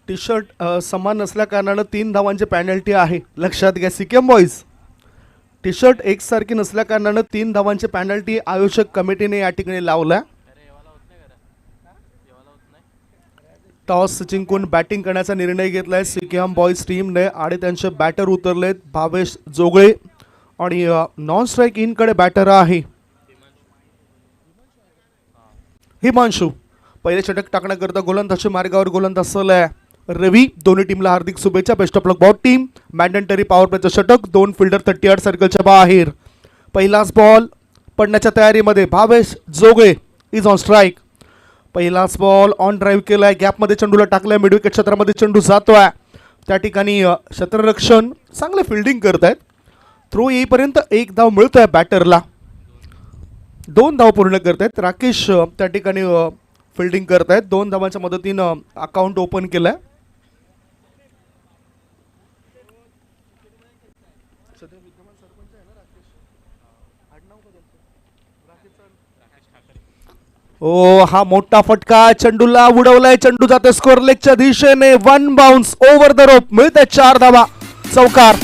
T shirt समान नसल्या कारणानं 3 धावांची पॅनल्टी आहे, लक्षात घ्या सिक्कीम बॉईज. टी शर्ट एकसारखी नसल्या कारणानं 3 धावांची पॅनल्टी आयोजक कमिटीने या ठिकाणी लावल्या. टॉस जिंकून बॅटिंग करण्याचा निर्णय घेतलाय सिक्कीम बॉईज टीमने आणि त्यांचे बॅटर उतरलेत भावेश जोगळे आणि नॉन स्ट्राईक इनकडे बॅटर आहे हिमांशू. पहिले षटक टाकण्याकरता गोलंदाजी मार्गावर गोलंदाज असलेला रवी. दोन्ही टीमला हार्दिक शुभेच्छा. Best of luck both team. Mandatory power प्लेचं षटक. 2 फिल्डर 38 सर्कलच्या बाहेर. पहिलाच बॉल पडण्याच्या तयारीमध्ये Bhavesh Jogale is on strike. पहिलाच बॉल ऑन ड्राईव्ह केलाय, गॅपमध्ये चेंडूला टाकलाय, मिडविकेट क्षेत्रामध्ये चेंडू जातोय. त्या ठिकाणी क्षेत्ररक्षण चांगले फिल्डिंग करत आहेत. थ्रो येईपर्यंत 1 धाव मिळतोय बॅटरला. 2 धाव पूर्ण करतायत. राकेश त्या ठिकाणी फिल्डिंग करतायत. 2 धावांच्या मदतीनं अकाउंट ओपन केलंय. ओ हा मोठा फटका, चेंडूला उडवलाय, चेंडू जाते स्कोअर लेगच्या दिशेने. 1 बाउन्स ओव्हर द रोप. मिळते 4 धावा. चौकार.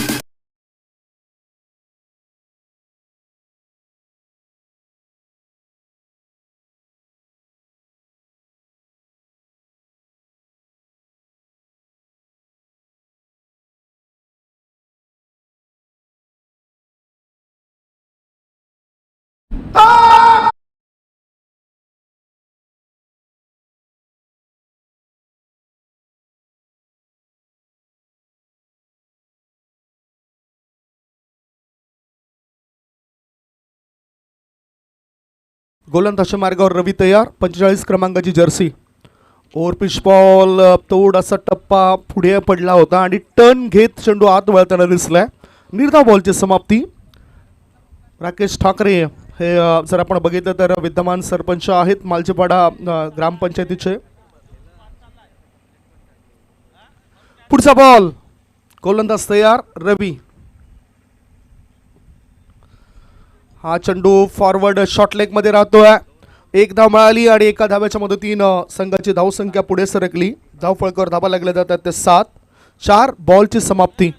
गोलंदाजी मार्गावर रवी तयार. 45 क्रमांकाची जर्सी. ओव्हरपिच बॉल थोडासा टप्पा पुढे पडला होता आणि टर्न घेत चेंडू आत वळताना दिसलाय. निर्धाव बॉलची समाप्ती. राकेश ठाकरे हे जर आपण बघितलं तर विद्यमान सरपंच आहेत मालजीपाडा ग्रामपंचायतीचे. पुढचा बॉल. गोलंदाज तयार रवी. हा चेंडू फॉरवर्ड शॉर्ट लेग मध्ये राहतोय. 1 धाव मिळाली आणि 1 धाव्याच्या मदतीनं संघाची धावसंख्या पुढे सरकली. धाव फळकावर धाबा लागल्या जातात ते 7. 4 बॉलची समाप्ती.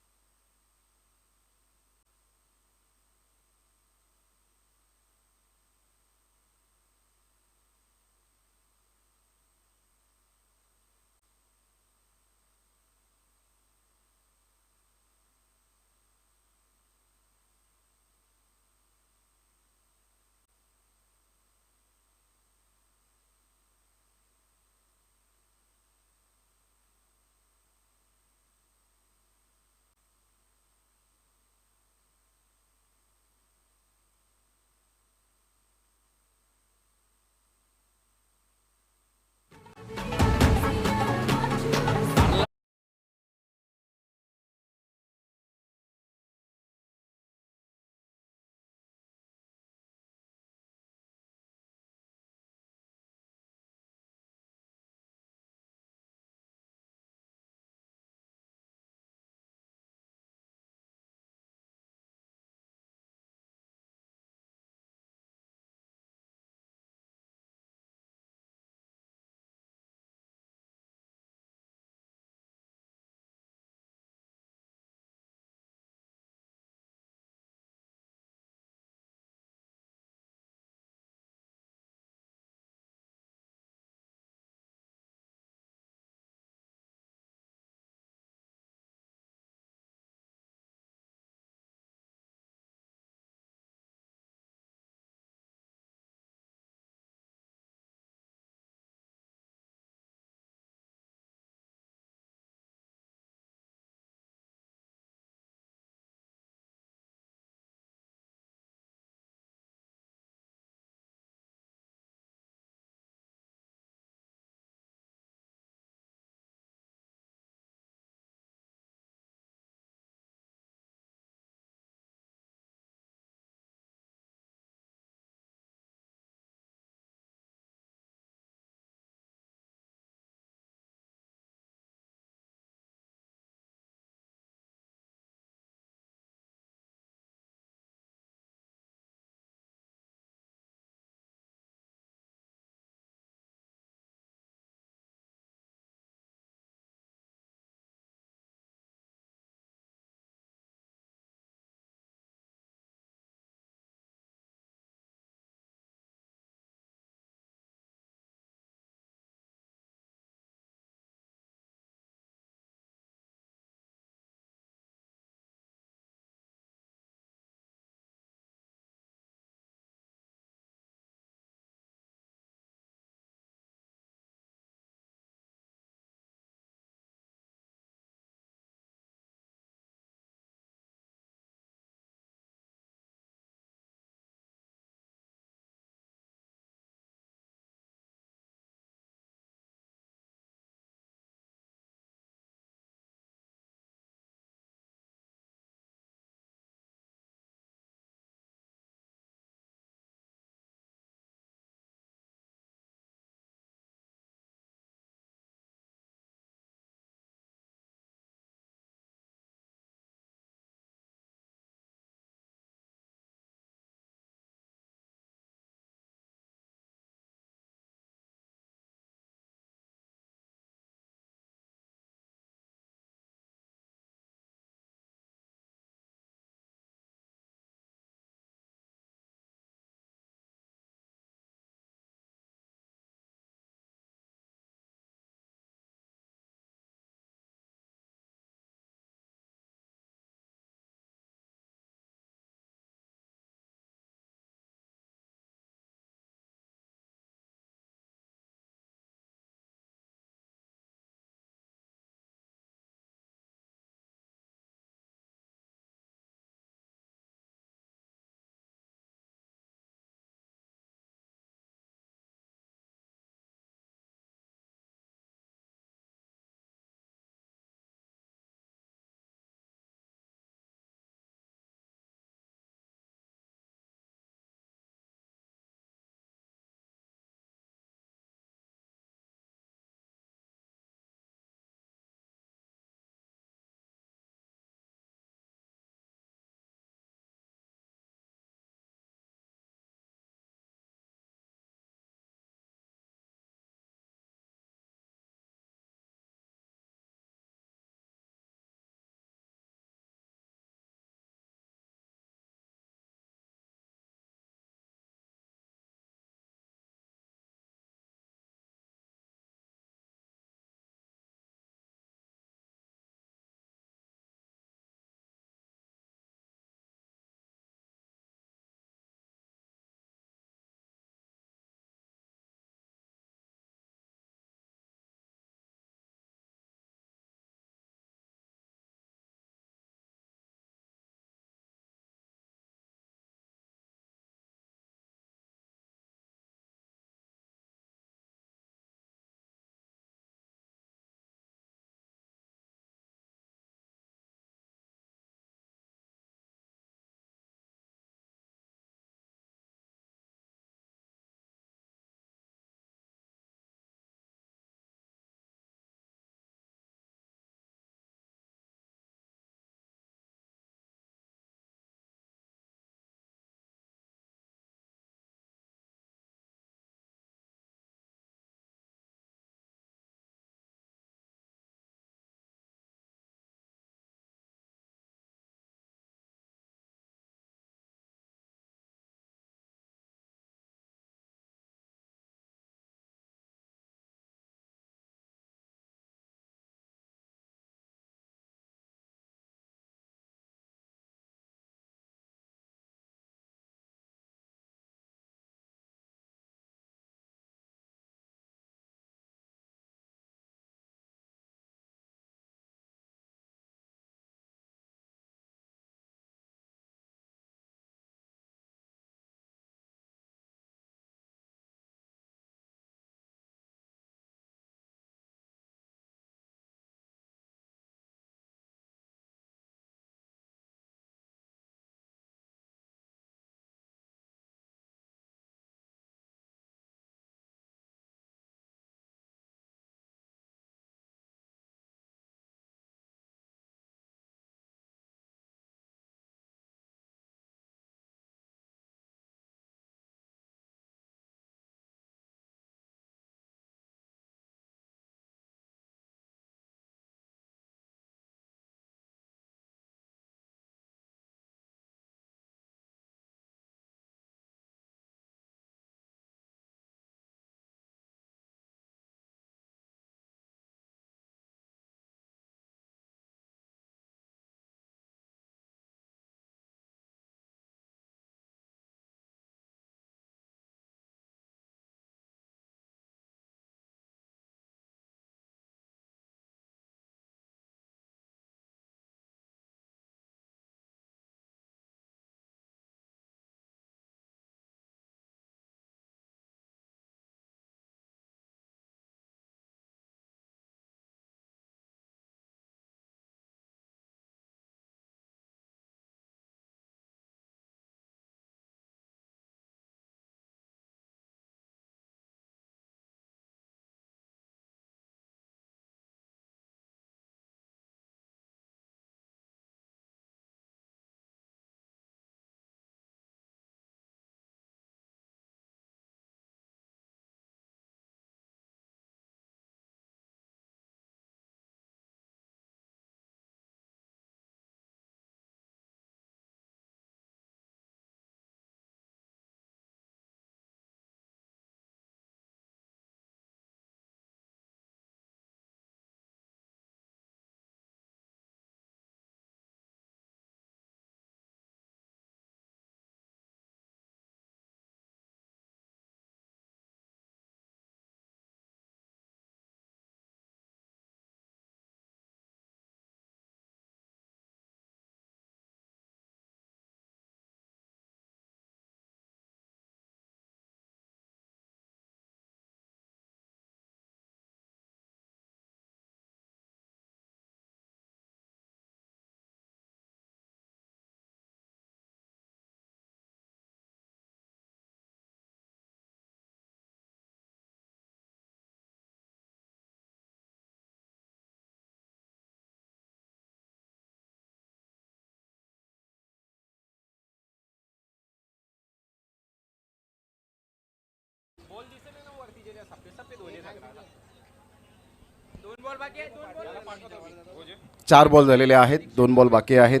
चार बॉल झालेले आहेत, 2 बॉल बाकी आहेत.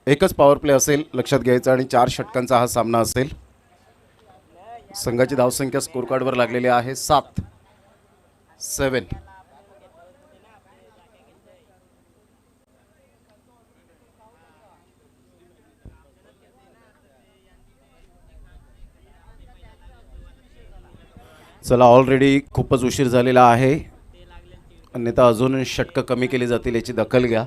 एकच पॉवर प्ले असेल लक्षात घ्यायचं आणि 4 षटकांचा हा सामना असेल. संघाची धावसंख्या स्कोर कार्डवर लागलेली आहे 7-7. चला, ऑलरेडी खूपच उशीर झालेला आहे, अन्यथा अजून षटकं कमी केली जातील याची दखल घ्या.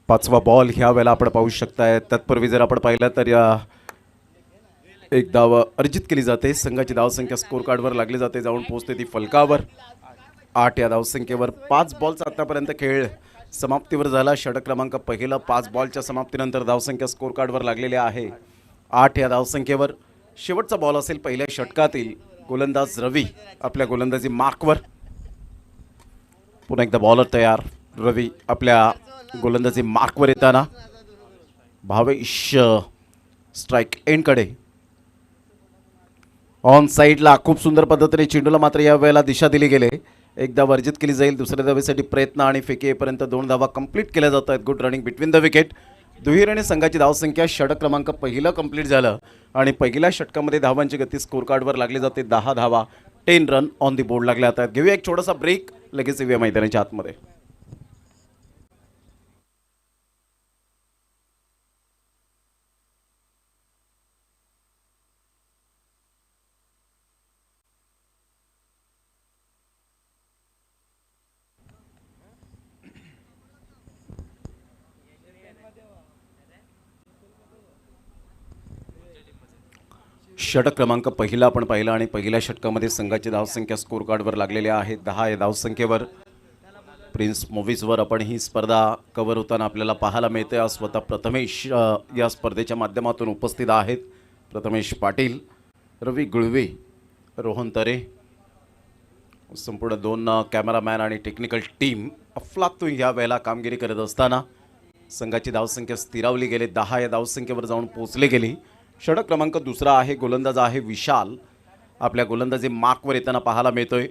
पाचवा बॉल ह्या वेळेला आपण पाहू शकताय. तत्पूर्वी जर आपण पाहिलं तर एक धाव अर्जित केली जाते. संघाची धावसंख्या स्कोर कार्डवर लागली जाते, जाऊन पोहोचते ती फलकावर. 8 या धावसंख्येवर 5 बॉलचा आतापर्यंत खेळ समाप्तीवर झाला. षटक क्रमांक पहिला 5 बॉलच्या समाप्तीनंतर धावसंख्या स्कोर कार्डवर लागलेली आहे 8 या धावसंख्येवर. शेवटचा बॉल असेल पहिल्या षटकातील. गोलंदाज रवी आपल्या गोलंदाजी मार्कवर. पुन्हा एकदा बॉलर तयार. रवी आपल्या गोलंदाजी मार्कवर येताना भावेश स्ट्राईक एंडकडे. ऑन साईडला खूप सुंदर पद्धतीने चेंडूला मात्र या वेळेला दिशा दिली गेली. एकदा वर्जित केली जाईल. दुसऱ्या धावेसाठी प्रयत्न आणि फेकी येईपर्यंत 2 धावा कंप्लीट केल्या जात आहेत. Good running between the wicket. दुहेरीने संघाची धावसंख्या षटक क्रमांक पहिलं कंप्लीट झालं आणि पहिल्या षटकामध्ये धावांची गती स्कोर कार्डवर लागली जाते. 10 धावा 10 रन ऑन दी बोर्ड लागल्या आहेत. घेऊया एक छोटासा ब्रेक, लगेच येऊया मैदानाच्या आतमध्ये. षटक क्रमांक पहिला आपण पाहिला आणि पहिल्या षटकामध्ये संघाची धावसंख्या स्कोर कार्डवर लागलेली आहे 10 या धावसंख्येवर. प्रिन्स मूव्हीजवर आपण ही स्पर्धा कव्हर होताना आपल्याला पाहायला मिळते. आज स्वतः प्रथमेश या स्पर्धेच्या माध्यमातून उपस्थित आहेत. प्रथमेश पाटील, रवी गुळवे, रोहन तरे, संपूर्ण 2 कॅमेरामॅन आणि टेक्निकल टीम अफलातून या वेळेला कामगिरी करत असताना संघाची धावसंख्या स्थिरावली गेली. 10 या धावसंख्येवर जाऊन पोहोचली गेली. षटक क्रमांक दुसरा आहे. गोलंदाज आहे विशाल, आपल्या गोलंदाजी मार्कवर येताना पाहायला मिळतोय.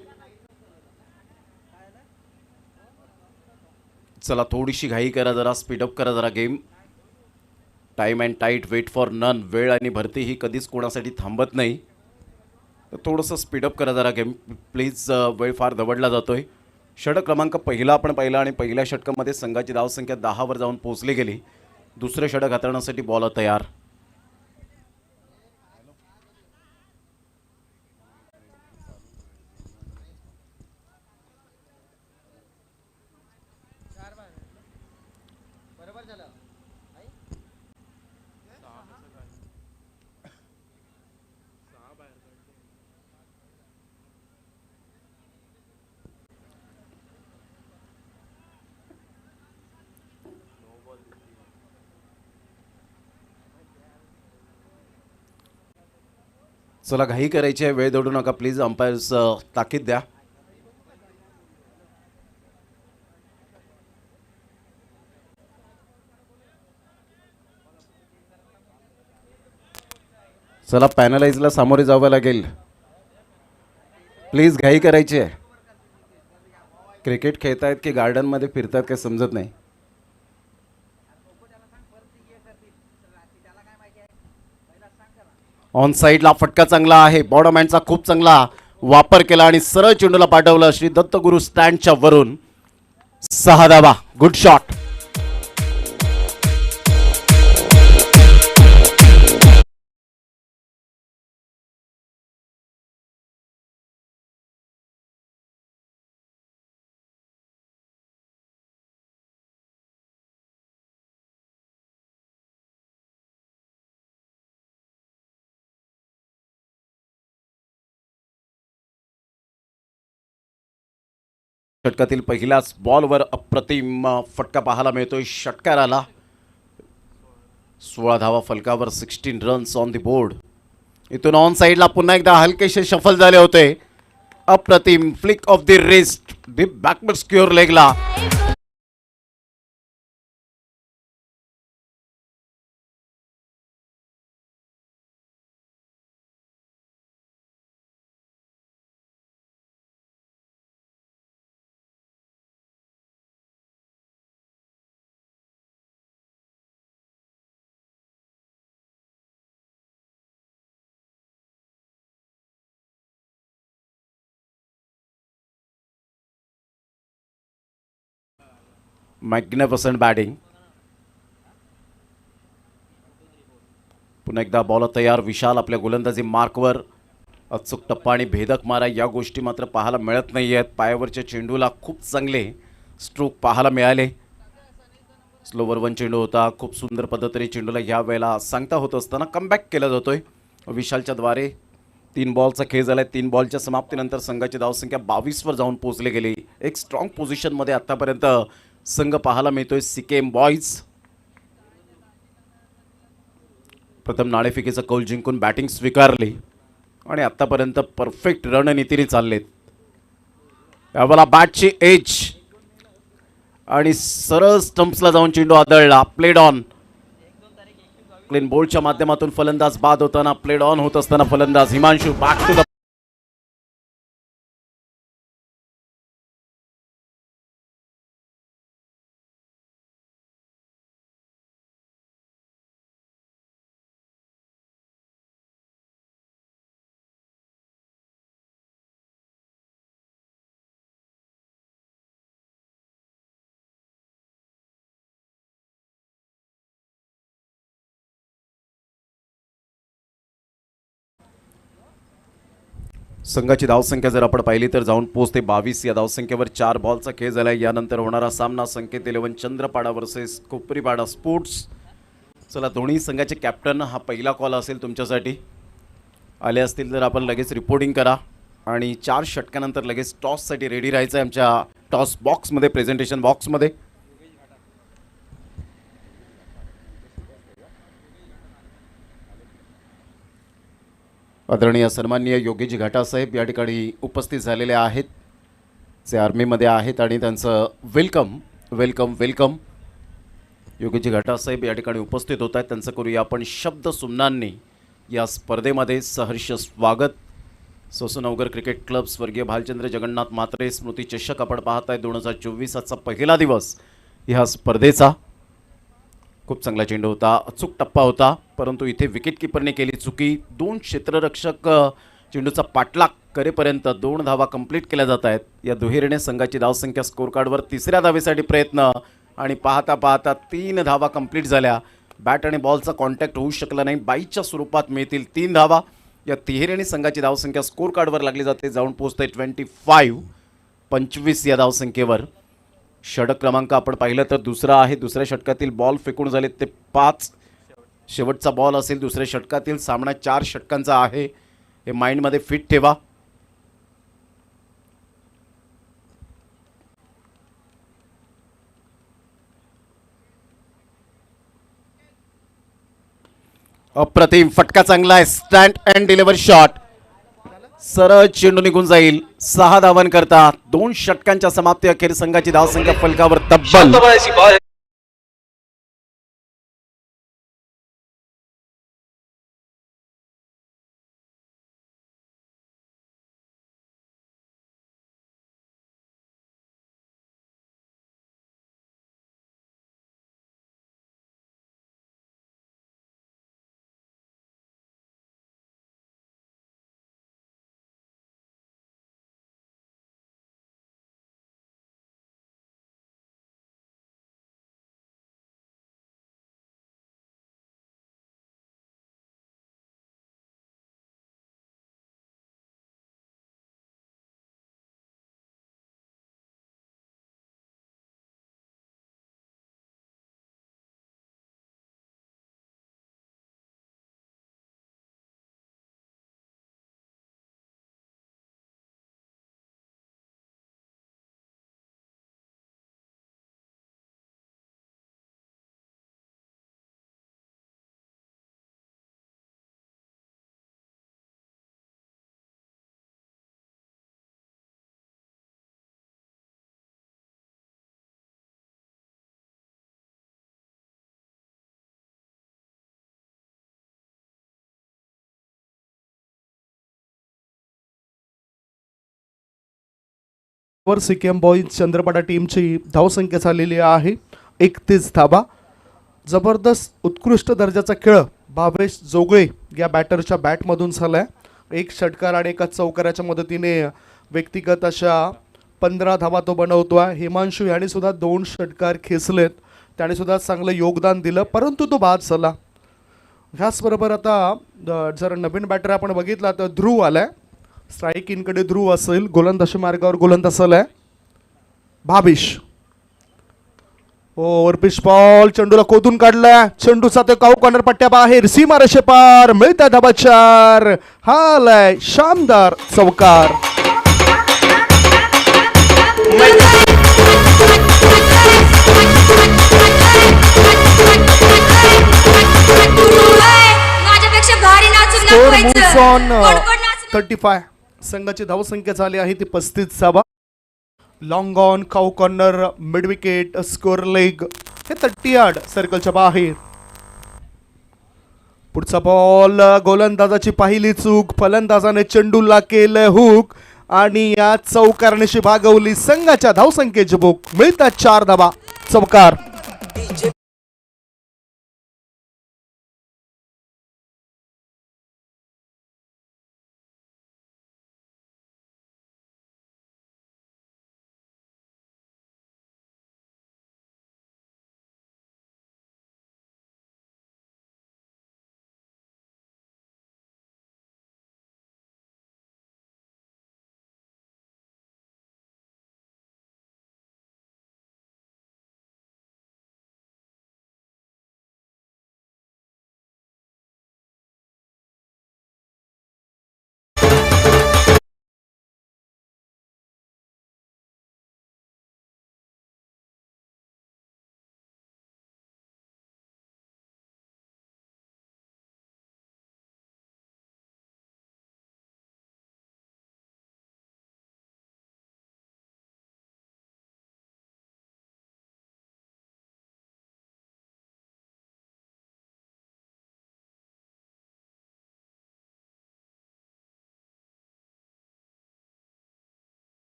चला, थोडीशी घाई करा, जरा स्पीडअप करा जरा game. Time and tight, wait for none. वेळ आणि भरती ही कधीच कोणासाठी थांबत नाही, तर थोडंसं स्पीडअप करा जरा गेम प्लीज. वेळ फार दवडला जातोय. षटक क्रमांक पहिला आपण पाहिला आणि पहिल्या षटकामध्ये संघाची धावसंख्या 10 वर जाऊन पोहोचली गेली. दुसरे षटक हाताळण्यासाठी बॉलर तयार. चला, घाई करायची आहे, वेळ दौडू नका प्लीज. अंपायर्स ताकीद द्या. चला, पॅनलाइजला सामोरे जावं लागेल. प्लीज घाई करायची आहे. क्रिकेट खेळतायत की गार्डनमध्ये फिरतायत काही समजत नाही. ऑन साईडला फटका चांगला आहे. बॉडमॅनचा खूप चांगला वापर केला आणि सरळ चेंडूला पाठवलं श्री दत्तगुरु स्टँडच्या वरून. 6 धावा. Good shot. षटकातील पहिल्याच बॉलवर अप्रतिम फटका पाहायला मिळतोय षटकाराला. 16 धावा फलकावर, 16 रन्स ऑन द बोर्ड. इथून ऑन साईडला पुन्हा एकदा हलकेसे शफल झाले होते. अप्रतिम flick off the wrist, the backward square लेगला. Magnificent batting. पुन्हा एकदा बॉल तयार. विशाल आपल्या गोलंदाजी मार्कवर. अचूक टप्पा आणि भेदक मारा या गोष्टी मात्र पाहायला मिळत नाही आहेत. पायावरच्या चेंडूला खूप चांगले स्ट्रोक पाहायला मिळाले. स्लोवर वन चेंडू होता. खूप सुंदर पद्धतीने चेंडूला या वेळेला सांगता होत असताना कमबॅक केला जातोय विशालच्या द्वारे. 3 बॉलचा खेळ झाला आहे. 3 बॉलच्या समाप्तीनंतर संघाची धावसंख्या 22 वर जाऊन पोहोचली गेली. एक स्ट्रॉंग पोझिशनमध्ये आतापर्यंत संघ पाहायला मिळतोय सिकेम बॉईज. प्रथम नाणेफेकीचा कौल जिंकून बॅटिंग स्वीकारली आणि आतापर्यंत परफेक्ट रणनीतीने चाललेत. यावेळेला बॅटची एज आणि सरळ स्टंप्सला जाऊन चेंडू आदळला. Played on. क्लीन बोल्डच्या माध्यमातून फलंदाज बाद होताना, प्लेड ऑन होत असताना फलंदाज हिमांशू बॅक टू द संघाची धावसंख्या जर आपण पाहिली तर जाऊन पोहोचते 22. या धावसंख्येवर 4 बॉलचा खेळ झाला. यानंतर होणारा सामना संकेत 11 चंद्रपाडा वर्सेस कोपरीपाडा स्पोर्ट्स. चला, दोन्ही संघाचे कॅप्टन, हा पहिला कॉल असेल तुमच्यासाठी. आले असतील तर आपण लगेच रिपोर्टिंग करा आणि 4 षटकानंतर लगेच टॉससाठी रेडी राहायचं आहे आमच्या टॉस बॉक्समध्ये, प्रेझेंटेशन बॉक्समध्ये. आदरणीय सन्माननीय योगीजी घाटासाहेब या ठिकाणी उपस्थित झालेले आहेत. जे आर्मीमध्ये आहेत आणि त्यांचं वेलकम वेलकम वेलकम. योगीजी घाटासाहेब या ठिकाणी उपस्थित होत आहेत. त्यांचं करूया आपण शब्द सुमनांनी या स्पर्धेमध्ये सहर्ष स्वागत. सोसनवगर क्रिकेट क्लब स्वर्गीय भालचंद्र जगन्नाथ म्हात्रे स्मृती चषक आपण पाहत आहे. 2024 आजचा पहिला दिवस ह्या स्पर्धेचा. खूप चांगला चेंडू होता, अचूक टप्पा होता, परंतु इथे विकेटकीपरने केली चुकी. 2 क्षेत्ररक्षक चेंडूचा पाठलाग करेपर्यंत 2 धावा कंप्लीट केल्या जात आहेत. या दुहेरीने संघाची धावसंख्या स्कोर कार्डवर 3ऱ्या धावेसाठी प्रयत्न आणि पाहता पाहता 3 धावा कंप्लीट झाल्या. बॅट आणि बॉलचा कॉन्टॅक्ट होऊ शकला नाही. बाईच्या स्वरूपात मिळतील 3 धावा. या तिहेरीने संघाची धावसंख्या स्कोर कार्डवर लागली जाते. जाऊन पोहोचते 25 या धावसंख्येवर. षटक क्रमांक आपण पाहिलं तर दुसरा आहे. दुसऱ्या षटकातील बॉल फेकून झाले ते 5. शेवटचा बॉल असेल दुसऱ्या षटकातील. सामना 4 षटकांचा आहे, हे माइंडमध्ये फिट ठेवा. अप्रतिम फटका चांगला आहे. Stand and deliver shot. सरळ चेंडू निघून जाईल. 6 धावन करता 2 षटकांच्या समाप्ती अखेर संघाची धावसंख्या फलकावर तब्बल वर सिक्कीम बॉईज चंद्रपाडा टीमची धावसंख्या झालेली आहे 31 धाबा. जबरदस्त उत्कृष्ट दर्जाचा खेळ भावेश जोगळे या बॅटरच्या बॅटमधून झालाय. एक षटकार आणि एका चौकाराच्या मदतीने व्यक्तिगत अशा 15 धावा तो बनवतोय. हिमांशू याने सुद्धा 2 षटकार खेचलेत, त्याने सुद्धा चांगलं योगदान दिलं, परंतु तो बाद झाला. ह्याचबरोबर आता जर नवीन बॅटर आपण बघितला तर ध्रुव आलाय. स्ट्राईक इनकडे ध्रुव असेल, गोलंदाजी मार्गावर गोलंदाज आलाय भाविश. ओव्हर पिच बॉल चेंडूला खोदून काढला, चेंडूचा ते काऊ कॉर्नर पट्ट्या बाहेर, सीमा रेषे पार, मिळतात धाबा 4. हा आलाय शानदार चौकार. माझ्यापेक्षा भारी नाचून स्कोर दाखवायचं. मूव्स ऑन कोण नाचून 35. संघाची धावसंख्या झाली आहे ती 35 धावा. Long on, cow corner, mid wicket, score leg, हे 30 यार्ड सर्कलच्या बाहेर. पुढचा बॉल, गोलंदाजाची पहिली चूक, फलंदाजाने चेंडूला केलं हुक आणि या चौकारण्याशी भागवली संघाच्या धावसंख्येची भूक. मिळतात 4 धावा, चौकार.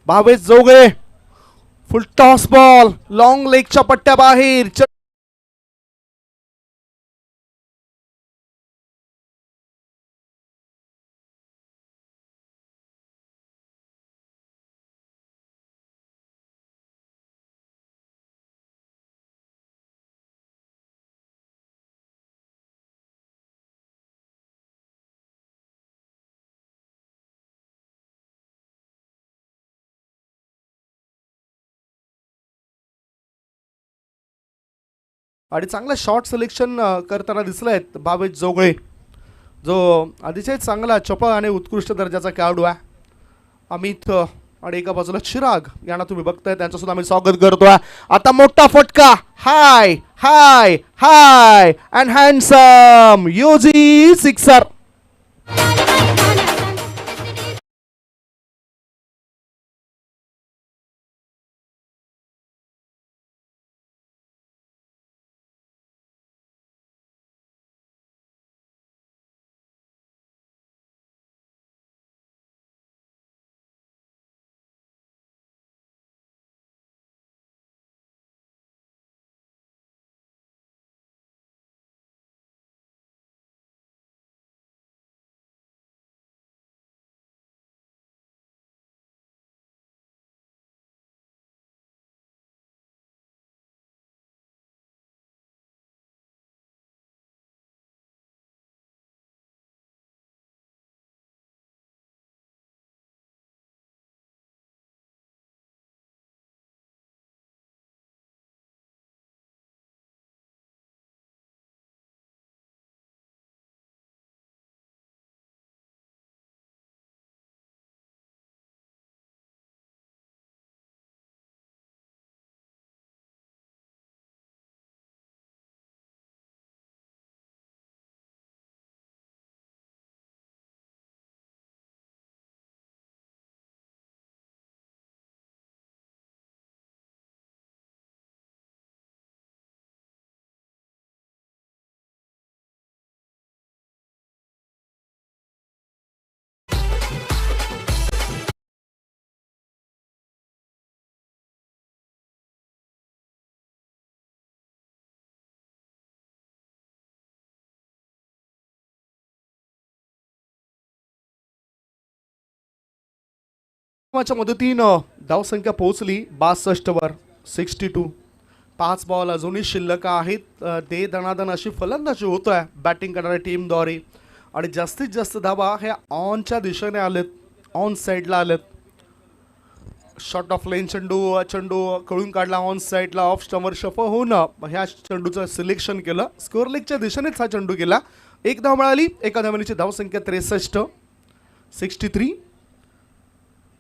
Bhavesh Jogle, full toss ball, long लेगच्या पट्ट्या बाहेर. आणि चांगलं शॉट सिलेक्शन करताना दिसलेत भावेश जोगळे, जो अतिशय चांगला चपळ आणि उत्कृष्ट दर्जाचा खेळाडू आहे. अमित आणि एका बाजूला चिराग यांना तुम्ही बघताय, त्यांचं सुद्धा आम्ही स्वागत करतोय. आता मोठा फटका, हाय हाय हाय अँड हँडसम योजी सिक्सर. च्या मदतीनं धावसंख्या पोहोचली 62 वर 62. 5 बॉल अजूनही शिल्लक आहेत. दे दणादण अशी फलंदाजी होत आहे बॅटिंग करणाऱ्या टीमद्वारे आणि जास्तीत जास्त धावा ह्या ऑनच्या दिशेने आलेत, ऑन साईडला आलेत. शॉर्ट ऑफ लेन चेंडू कळून काढला ऑन साईडला, ऑफ स्टंपवर शफल होऊन ह्या चेंडूचं सिलेक्शन केलं. स्कोअर लेगच्या दिशेनेच हा चेंडू गेला. एक धाव मिळाली. एका धावनीची धावसंख्या 63 63.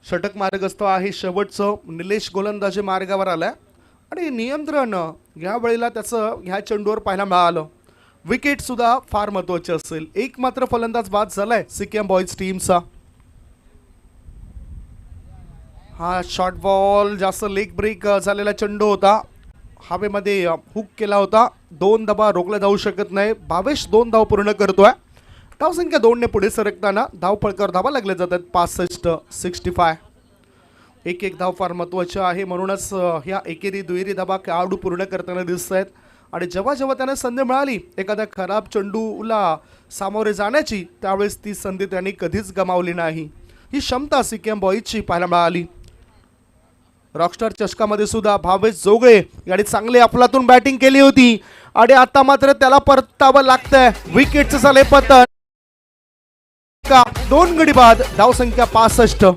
षटक मार्गस्थ आहे शेवटचं. निलेश गोलंदाजी मार्गावर आलाय आणि नियंत्रण ह्या वेळेला त्याचं ह्या चेंडूवर पाहायला मिळालं. विकेट सुद्धा फार महत्वाची असेल. एक मात्र फलंदाज बाद झालाय सिक्कीम बॉईज टीमचा. हा शॉर्ट बॉल जास्त लेग ब्रेक झालेला चेंडू होता. हवेमध्ये हुक केला होता. 2 धावा रोखल्या जाऊ शकत नाही. भावेश 2 धाव पूर्ण करतोय. धावसंख्या 2 ने पुढे सरकताना धावफळकावर धावा लागल्या जातात 65 65. एक धाव फार महत्त्वाची आहे. म्हणूनच ह्या एकेरी दुहेरी धावा खेळाडू पूर्ण करताना दिसत आहेत. आणि जेव्हा जेव्हा त्यांना संधी मिळाली एखाद्या खराब चेंडूला सामोरे जाण्याची, त्यावेळेस ती संधी त्यांनी कधीच गमावली नाही. ही क्षमता सिक्कीम बॉईजची पाहायला मिळाली. रॉकस्टार चषकामध्ये सुद्धा भावेश जोगळे याने चांगली अफलातून बॅटिंग केली होती आणि आता मात्र त्याला परतावं लागतंय. विकेटचं झाले पतन. 2 गडी बाद. धावसंख्या 65.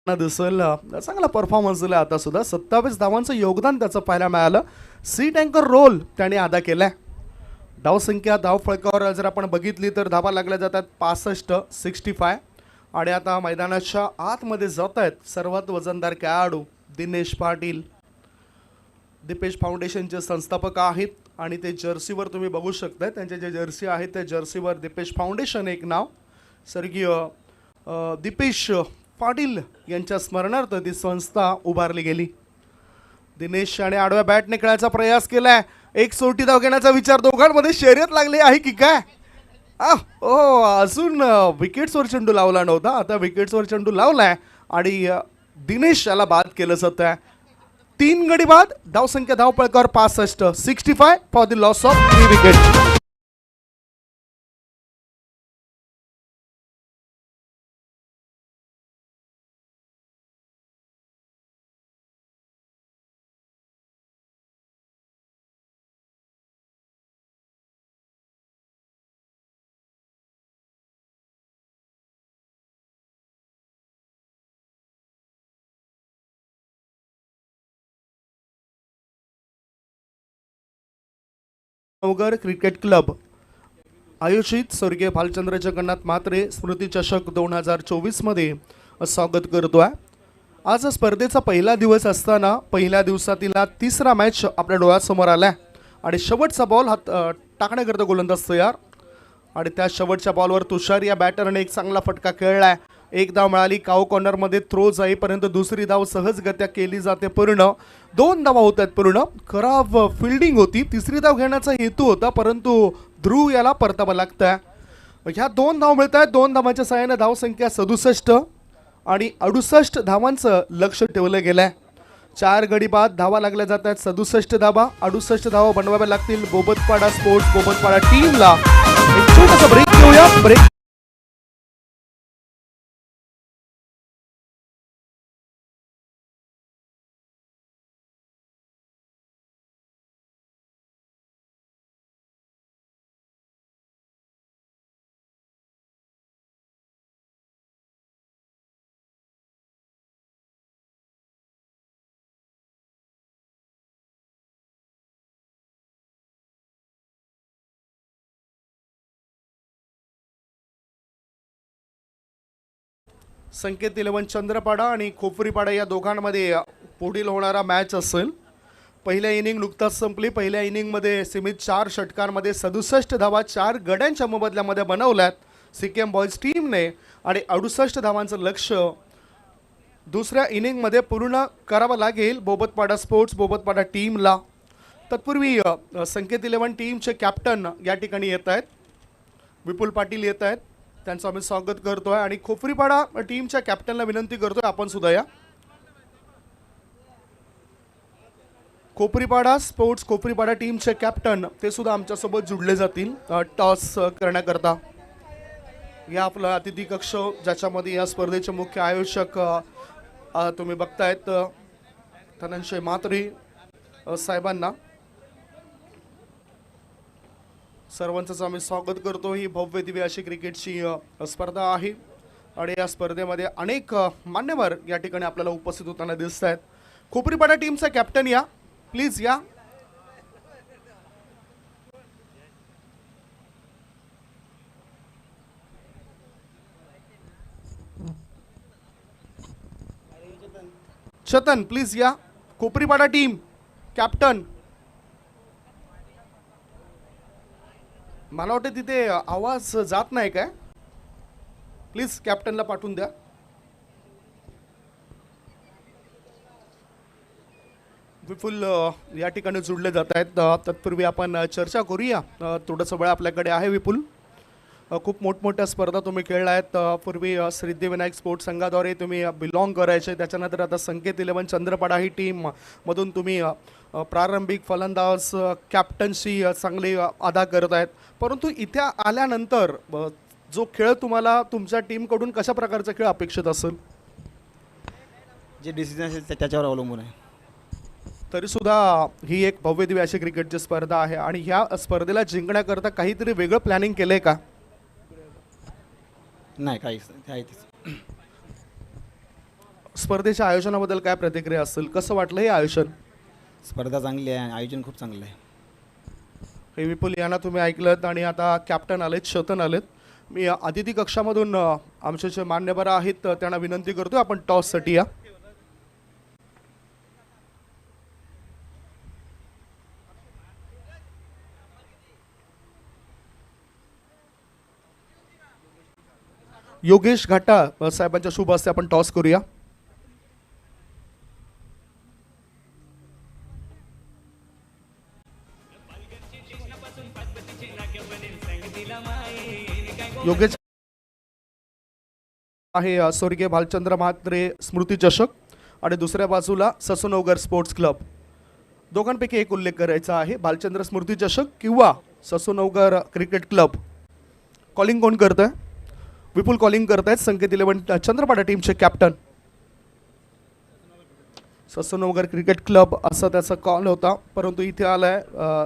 दिसेल चांगला परफॉर्मन्स दिला. आता सुद्धा 27 धावांचं योगदान त्याचं पाहायला मिळालं. सी टँकर रोल त्याने अदा केलाय. धावसंख्या धावफळकावर जर आपण बघितली तर धावा लागल्या जातात 65 65. आणि आता मैदानाच्या आतमध्ये जात आहेत सर्वात वजनदार खेळाडू दिनेश पाटील. दीपेश फाउंडेशनचे संस्थापक आहेत आणि ते जर्सीवर तुम्ही बघू शकताय. त्यांचे जे जर्सी आहेत त्या जर्सीवर दीपेश फाउंडेशन एक नाव, स्वर्गीय दीपेश पाटील यांच्या स्मरणार्थ ती संस्था उभारली गेली. दिनेश आणि आडव्या बॅटने खेळायचा प्रयास केलाय. एक सोटी धाव घेण्याचा विचार. दोघांमध्ये शर्यत लागली आहे की काय? अजून विकेट्सवर चेंडू लावला नव्हता. आता विकेट्सवर चेंडू लावलाय आणि दिनेश याला बाद केलं जात आहे. 3 गडी बाद. धावसंख्या धावफळकावर 65 65 for the loss of 3 wicket. Navghar cricket club आयोजित स्वर्गीय भालचंद्र जगन्नाथ म्हात्रे स्मृती चषक 2024 मध्ये स्वागत करतोय. आज स्पर्धेचा पहिला दिवस असताना पहिल्या दिवसातील 3रा मॅच आपल्या डोळ्यासमोर आलाय आणि शेवटचा बॉल टाकण्याकरता गोलंदाज तयार. आणि त्या शेवटच्या बॉलवर तुषार या बॅटरने एक चांगला फटका खेळलाय. 1 धाव मिळाली. काऊ कॉर्नरमध्ये थ्रो जाईपर्यंत दुसरी धाव सहजगत्या केली जाते पूर्ण. 2 धावा होत आहेत पूर्ण. खराब फिल्डिंग होती. तिसरी धाव घेण्याचा हेतू होता परंतु ध्रुव याला परतावं लागतंय. ह्या 2 धाव मिळत आहेत. 2 धावांच्या सहाय्याने धावसंख्या 67 आणि 68 धावांचं लक्ष ठेवलं गेलंय. 4 गडी बाद. धावा लागल्या जात आहेत 67 धावा. 68 धावा बनवाव्या लागतील बोबतपाडा स्पोर्ट्स बोबतपाडा टीमला. एक छोटासा ब्रेक घेऊया. ब्रेक संकेत 11 चंद्रपाडा आणि खोपरीपाडा या दोघांमध्ये पुढील होणारा मॅच असेल. पहिल्या इनिंग नुकताच संपली. पहिल्या इनिंगमध्ये सीमित 4 षटकांमध्ये 67 धावा 4 गड्यांच्या मोबदल्यामध्ये बनवल्यात. सीकेएम बॉयज टीमने आणि 68 धावांचं लक्ष्य दुसऱ्या इनिंगमध्ये पूर्ण करावं लागेल बोबतपाडा स्पोर्ट्स बोबतपाडा टीमला. तत्पूर्वी संकेत 11 टीमचे कॅप्टन या ठिकाणी येत आहेत. विपुल पाटील येत आहेत, त्यांचं आम्ही स्वागत करतोय आणि खोपरीपाडा टीमच्या कॅप्टनला विनंती करतोय आपण सुद्धा या. खोपरीपाडा स्पोर्ट्स खोपरीपाडा टीमचे कॅप्टन ते सुद्धा आमच्यासोबत जुडले जातील टॉस करण्याकरता. या आपला अतिथी कक्ष ज्याच्यामध्ये या स्पर्धेचे मुख्य आयोजक तुम्ही बघतायत धनंजय म्हात्रे साहेबांना सर्वांचंच आम्ही स्वागत करतो. ही भव्य दिव्य अशी क्रिकेटची स्पर्धा आहे आणि या स्पर्धेमध्ये अनेक मान्यवर या ठिकाणी आपल्याला उपस्थित होताना दिसत आहेत. खोपरीपाडा टीमचा कॅप्टन या प्लीज या. चतन प्लीज या. खोपरीपाडा टीम कॅप्टन. मला वाटतं तिथे आवाज जात नाही काय, प्लीज कॅप्टनला पाठवून द्या. विपुल या ठिकाणी जुडले जात आहेत. तत्पूर्वी आपण चर्चा करूया. थोडंसं वेळ आपल्याकडे आहे. विपुल, खूप मोठमोठ्या स्पर्धा तुम्ही खेळला आहेत. पूर्वी सिद्धिविनायक स्पोर्ट्स संघाद्वारे तुम्ही बिलॉंग करायचे, त्याच्यानंतर आता संकेत 11 चंद्रपाडा ही टीम मधून तुम्ही प्रारंभिक फलंदाज कॅप्टन्सी चांगली अदा करत आहेत. परंतु इथे आल्यानंतर जो खेळ तुम्हाला तुमच्या टीमकडून कशा प्रकारचा खेळ अपेक्षित असेल? जे डिसिजन असेल त्याच्यावर अवलंबून आहे. तरीसुद्धा ही एक भव्य दिव्य अशी क्रिकेटची स्पर्धा आहे आणि ह्या स्पर्धेला जिंकण्याकरता काहीतरी वेगळं प्लॅनिंग केलं आहे का? नाही, काहीच. स्पर्धेच्या आयोजनाबद्दल काय प्रतिक्रिया असेल? कसं वाटलं हे आयोजन? स्पर्धा चांगली आहे, आयोजन खूप चांगलं आहे. हे विपुल यांना तुम्ही ऐकलत आणि आता कॅप्टन आलेत, शतन आलेत. मी अतिथी कक्षामधून आमचे जे मान्यवर आहेत त्यांना विनंती करतो आपण टॉससाठी या. योगेश घाटा साहेबांच्या शुभ हस्ते आपण टॉस करूया. योगेश आहे स्वर्गीय भालचंद्र म्हात्रे स्मृती चषक आणि दुसऱ्या बाजूला ससूनवगर स्पोर्ट्स क्लब. दोघांपैकी एक उल्लेख करायचा आहे, भालचंद्र स्मृती चषक किंवा ससूनवगर क्रिकेट क्लब. कॉलिंग कोण करत आहे? विपुल कॉलिंग करत आहेत. संकेत 11 चंद्रपाडा टीमचे कॅप्टन. ससूनवगर क्रिकेट क्लब असा त्याचा कॉल होता, परंतु इथे आलाय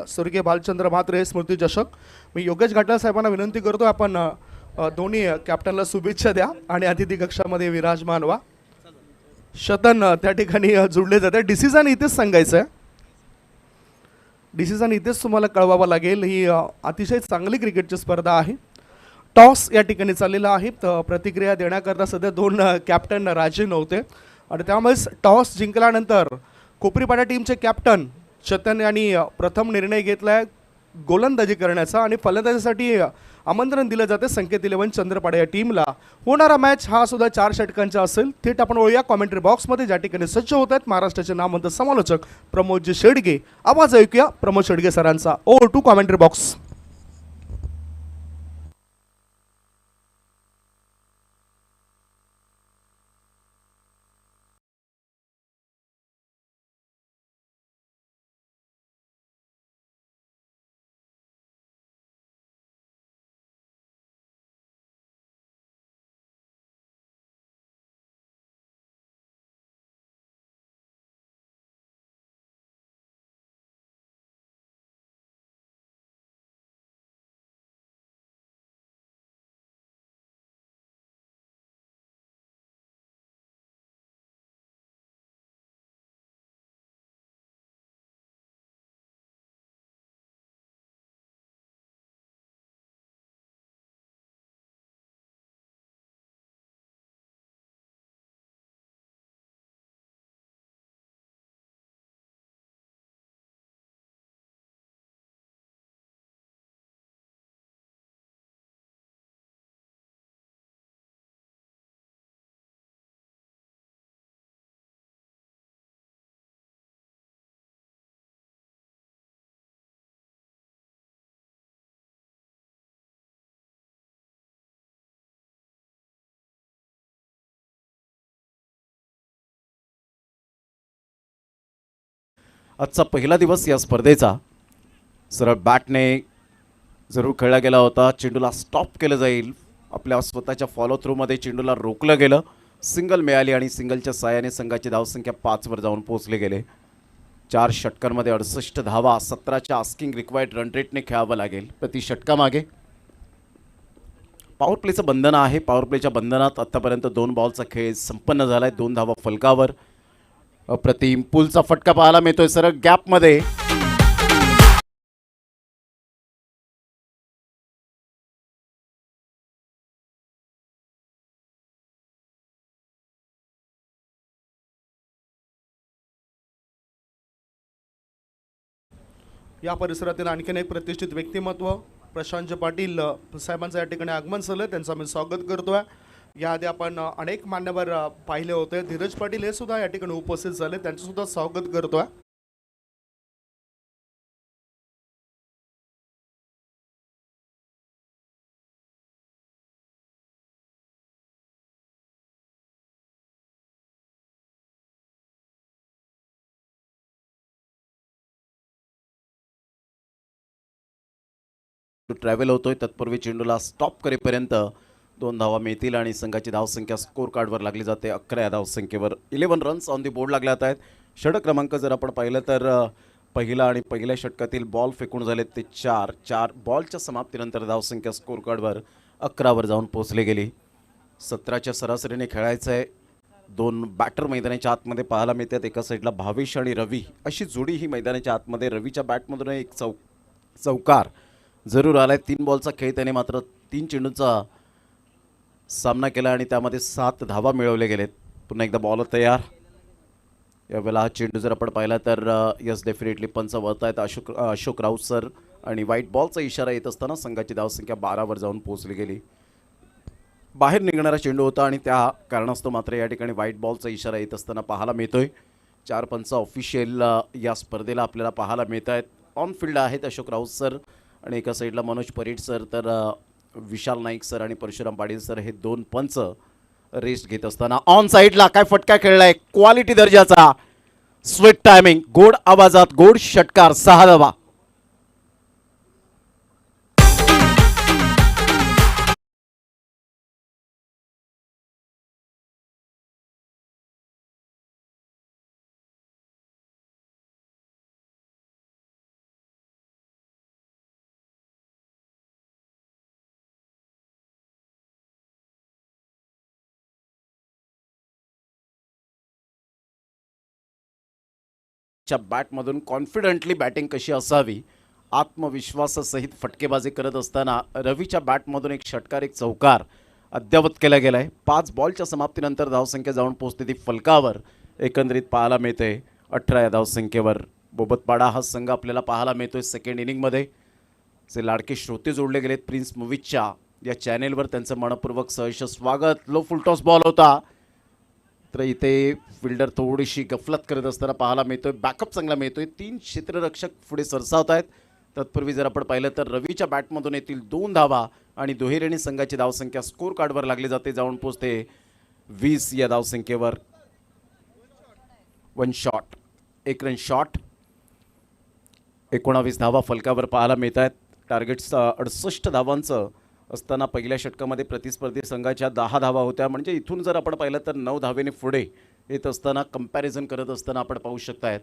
स्वर्गीय भालचंद्र म्हात्रे स्मृती चषक. मी योगेश घाटा साहेबांना विनंती करतो आपण दोन्ही कॅप्टनला शुभेच्छा द्या आणि अतिथी कक्षामध्ये विराजमान व्हा. शतन त्या ठिकाणी जुळले जाते. डिसिजन इथेच सांगायचं आहे, डिसिजन इथेच तुम्हाला कळवावं लागेल. ही अतिशय चांगली क्रिकेटची स्पर्धा आहे. टॉस या ठिकाणी चाललेला आहे. प्रतिक्रिया देण्याकरता सध्या दोन कॅप्टन राजी नव्हते आणि त्यामुळेच टॉस जिंकल्यानंतर खोपरीपाडा टीमचे कॅप्टन चतन यांनी प्रथम निर्णय घेतला आहे गोलंदाजी करण्याचा आणि फलंदाजीसाठी आमंत्रण दिलं जाते संकेत 11 चंद्रपाडा या टीमला. होणारा मॅच हा सुद्धा 4 षटकांचा असेल. थेट आपण वळूया कॉमेंट्री बॉक्समध्ये, ज्या ठिकाणी सज्ज होत आहेत महाराष्ट्राचे नामवंत समालोचक प्रमोदजी शेडगे. आवाज ऐकूया प्रमोद शेडगे सरांचा. Over to commentary box. आजचा पहिला दिवस या स्पर्धेचा. सरळ बॅटने जरूर खेळला गेला होता. चेंडूला स्टॉप केलं जाईल. आपल्या स्वतःच्या फॉलो थ्रूमध्ये चेंडूला रोखलं गेलं. सिंगल मिळाली आणि सिंगलच्या साहाय्याने संघाची धावसंख्या 5 वर जाऊन पोहोचले गेले. 4 षटकांमध्ये 68 धावा. 17च्या आस्किंग रिक्वायर्ड रन रेटने खेळावं लागेल प्रति षटकामागे. पॉवर प्लेचं बंधन आहे. पॉवर प्लेच्या बंधनात आत्तापर्यंत 2 बॉलचा खेळ संपन्न झाला आहे. 2 धावा फलकावर. अप्रतिम पुलचा फटका पाहायला मिळतोय सरळ गॅपमध्ये. या परिसरातील आणखीन एक प्रतिष्ठित व्यक्तिमत्व प्रशांत पाटील साहेबांचं या ठिकाणी आगमन झालं. त्यांचं आम्ही स्वागत करतोय. याआधी आपण अनेक मान्यवर पाहिले होते. धीरज पाटील हे सुद्धा या ठिकाणी उपस्थित झाले. त्यांचं सुद्धा स्वागत करतोय. ट्रॅव्हल होतोय. तत्पूर्वी चेंडूला स्टॉप करेपर्यंत 2 धावा मिळतील आणि संघाची धावसंख्या स्कोर कार्डवर लागली जाते. 11 या धावसंख्येवर 11 रन्स ऑन दी बोर्ड लागले आहेत. षटक क्रमांक जर आपण पाहिलं तर पहिला आणि पहिल्या षटकातील बॉल फेकून झाले ते 4 बॉलच्या समाप्तीनंतर धावसंख्या स्कोर कार्डवर 11 वर जाऊन पोहोचली गेली. 17च्या सरासरीने खेळायचं आहे. 2 बॅटर मैदानाच्या आतमध्ये पाहायला मिळतात. एका साईडला भावेश आणि रवी अशी जोडी ही मैदानाच्या आतमध्ये. रवीच्या बॅटमधून एक चौकार जरूर आलाय. 3 बॉलचा खेळ त्याने मात्र 3 चेंडूंचा सामना केला आणि त्यामध्ये 7 धावा मिळवले गेलेत. पुन्हा एकदा बॉल तयार. यावेळेला हा चेंडू जर आपण पाहिला तर यस डेफिनेटली पंच वळत आहेत अशोक राऊत सर आणि व्हाईट बॉलचा इशारा येत असताना संघाची धावसंख्या 12 वर जाऊन पोहोचली गेली. बाहेर निघणारा चेंडू होता आणि त्या कारणास्तव मात्र या ठिकाणी व्हाईट बॉलचा इशारा येत असताना पाहायला मिळतोय. 4 पंच ऑफिशियल या स्पर्धेला आपल्याला पाहायला मिळत आहेत. ऑन फील्ड आहेत अशोक राऊत सर आणि एका साईडला मनोज परीट सर तर विशाल नाईक सर आणि परशुराम पाटील सर हे 2 पंच रेस्ट घेत असताना ऑन साईडला काय फटका खेळलाय. क्वालिटी दर्जाचा स्वीट टायमिंग. गोड आवाजात गोड षटकार. 6 धावा. च्या बॅटमधून कॉन्फिडंटली बॅटिंग कशी असावी आत्मविश्वासासहित फटकेबाजी करत असताना रवीच्या बॅटमधून एक षटकार एक चौकार अद्यावत केला गेला आहे. 5 बॉलच्या समाप्तीनंतर धावसंख्या जाऊन पोहोचते ती फलकावर. एकंदरीत पाहायला मिळते 18 या धावसंख्येवर. बोबतपाडा हा संघ आपल्याला पाहायला मिळतोय सेकंड इनिंगमध्ये. जे लाडके श्रोते जोडले गेलेत प्रिन्स मूवीजच्या या चॅनेलवर त्यांचं मनपूर्वक सहर्ष स्वागत. लो फुलटॉस बॉल होता तर इथे फिल्डर थोडीशी गफलत करत असताना पाहायला मिळतोय. बॅकअप चांगला मिळतोय. 3 क्षेत्ररक्षक पुढे सरसावत आहेत. तत्पूर्वी जर आपण पाहिलं तर रवीच्या बॅटमधून येथील 2 धावा आणि दुहेरीने संघाची धावसंख्या स्कोर कार्डवर लागली जाते. जाऊन पोचते 20 या धावसंख्येवर. 1 शॉट 1 रन शॉट. 19 धावा फलकावर पाहायला मिळत आहेत. टार्गेट 68 धावांचं असताना पहिल्या षटकामध्ये प्रतिस्पर्धी संघाच्या 10 धावा होत्या. म्हणजे इथून जर आपण पाहिलं तर 9 धावेने पुढे येत असताना कंपॅरिझन करत असताना आपण पाहू शकतायत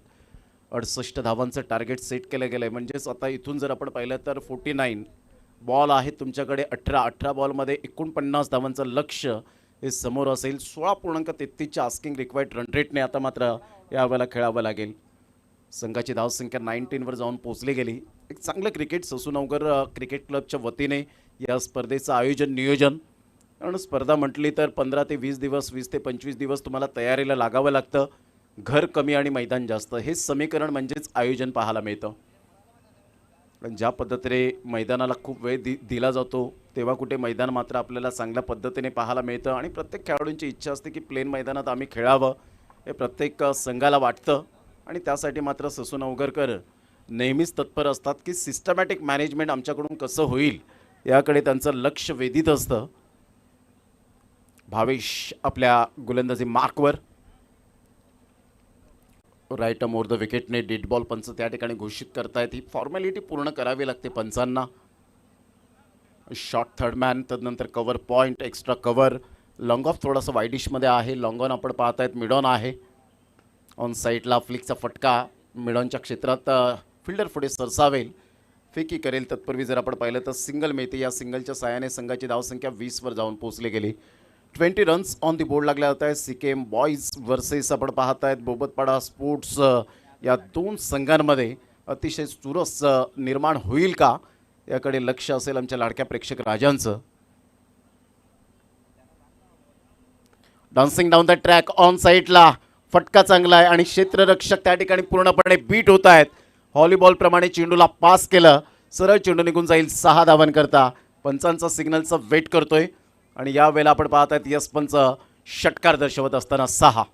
68 धावांचं टार्गेट सेट केलं गेलं आहे. म्हणजेच आता इथून जर आपण पाहिलं तर 49 बॉल आहेत तुमच्याकडे. 18 बॉलमध्ये 49 धावांचं लक्ष हे समोर असेल. 16.33च्या आस्किंग रिक्वायर्ड रन रेटने आता मात्र यावेळेला खेळावं लागेल. संघाची धावसंख्या 19 वर जाऊन पोहोचली गेली. एक चांगलं क्रिकेट ससूनगर क्रिकेट क्लबच्या वतीने या स्पर्धेचं आयोजन नियोजन. कारण स्पर्धा म्हटली तर 15 ते 20 दिवस 20 ते 25 दिवस तुम्हाला तयारीला लागावं लागतं. घर कमी आणि मैदान जास्त हे समीकरण म्हणजेच आयोजन पाहायला मिळतं. पण ज्या पद्धतीने मैदानाला खूप वेळ दिला जातो तेव्हा कुठे मैदान मात्र आपल्याला चांगल्या पद्धतीने पाहायला मिळतं. आणि प्रत्येक खेळाडूंची इच्छा असते की प्लेन मैदानात आम्ही खेळावं हे प्रत्येक संघाला वाटतं. आणि त्यासाठी मात्र ससून अवघरकर नेहमीच तत्पर असतात की सिस्टमॅटिक मॅनेजमेंट आमच्याकडून कसं होईल याकडे त्यांचं लक्ष वेधित असतं. भावेश आपल्या गोलंदाजी मार्कवर. राईट मोर द विकेटने डेड बॉल पंच त्या ठिकाणी घोषित करतायत. ही फॉर्मॅलिटी पूर्ण करावी लागते पंचांना. शॉर्ट थर्ड मॅन, तदनंतर cover point, extra cover, long of थोडंसं वाईडिशमध्ये आहे. लॉंग ऑन आपण पाहतायत मिड ऑन आहे. ऑन साईडला फ्लिकचा फटका मिड ऑनच्या क्षेत्रात फिल्डर पुढे सरसावेल, फेकी करेल. तत्पूर्वी जर आपण पाहिलं तर सिंगल मिळते. या सिंगलच्या साहाय्याने संघाची धावसंख्या 20वर जाऊन पोहोचली गेली. 20 रन्स ऑन दी बोर्ड लागल्या जात आहेत. सिकेम बॉईज वर्सेस आपण पाहतायत बोबतपाडा स्पोर्ट्स. या दोन संघांमध्ये अतिशय चुरस निर्माण होईल का याकडे लक्ष असेल आमच्या लाडक्या प्रेक्षक राजांचं. Dancing down the track on साईडला फटका चांगला आहे आणि क्षेत्ररक्षक त्या ठिकाणी पूर्णपणे बीट होत आहेत. व्हॉलीबॉल प्रमाणे चेंडूला पास केलं, सरळ चेंडू निघून जाईल 6 धावांकरता. पंचांचा सिग्नलचा वेट करतोय आणि यावेळेला आपण पाहतायत यस पंच षटकार दर्शवत असताना 6.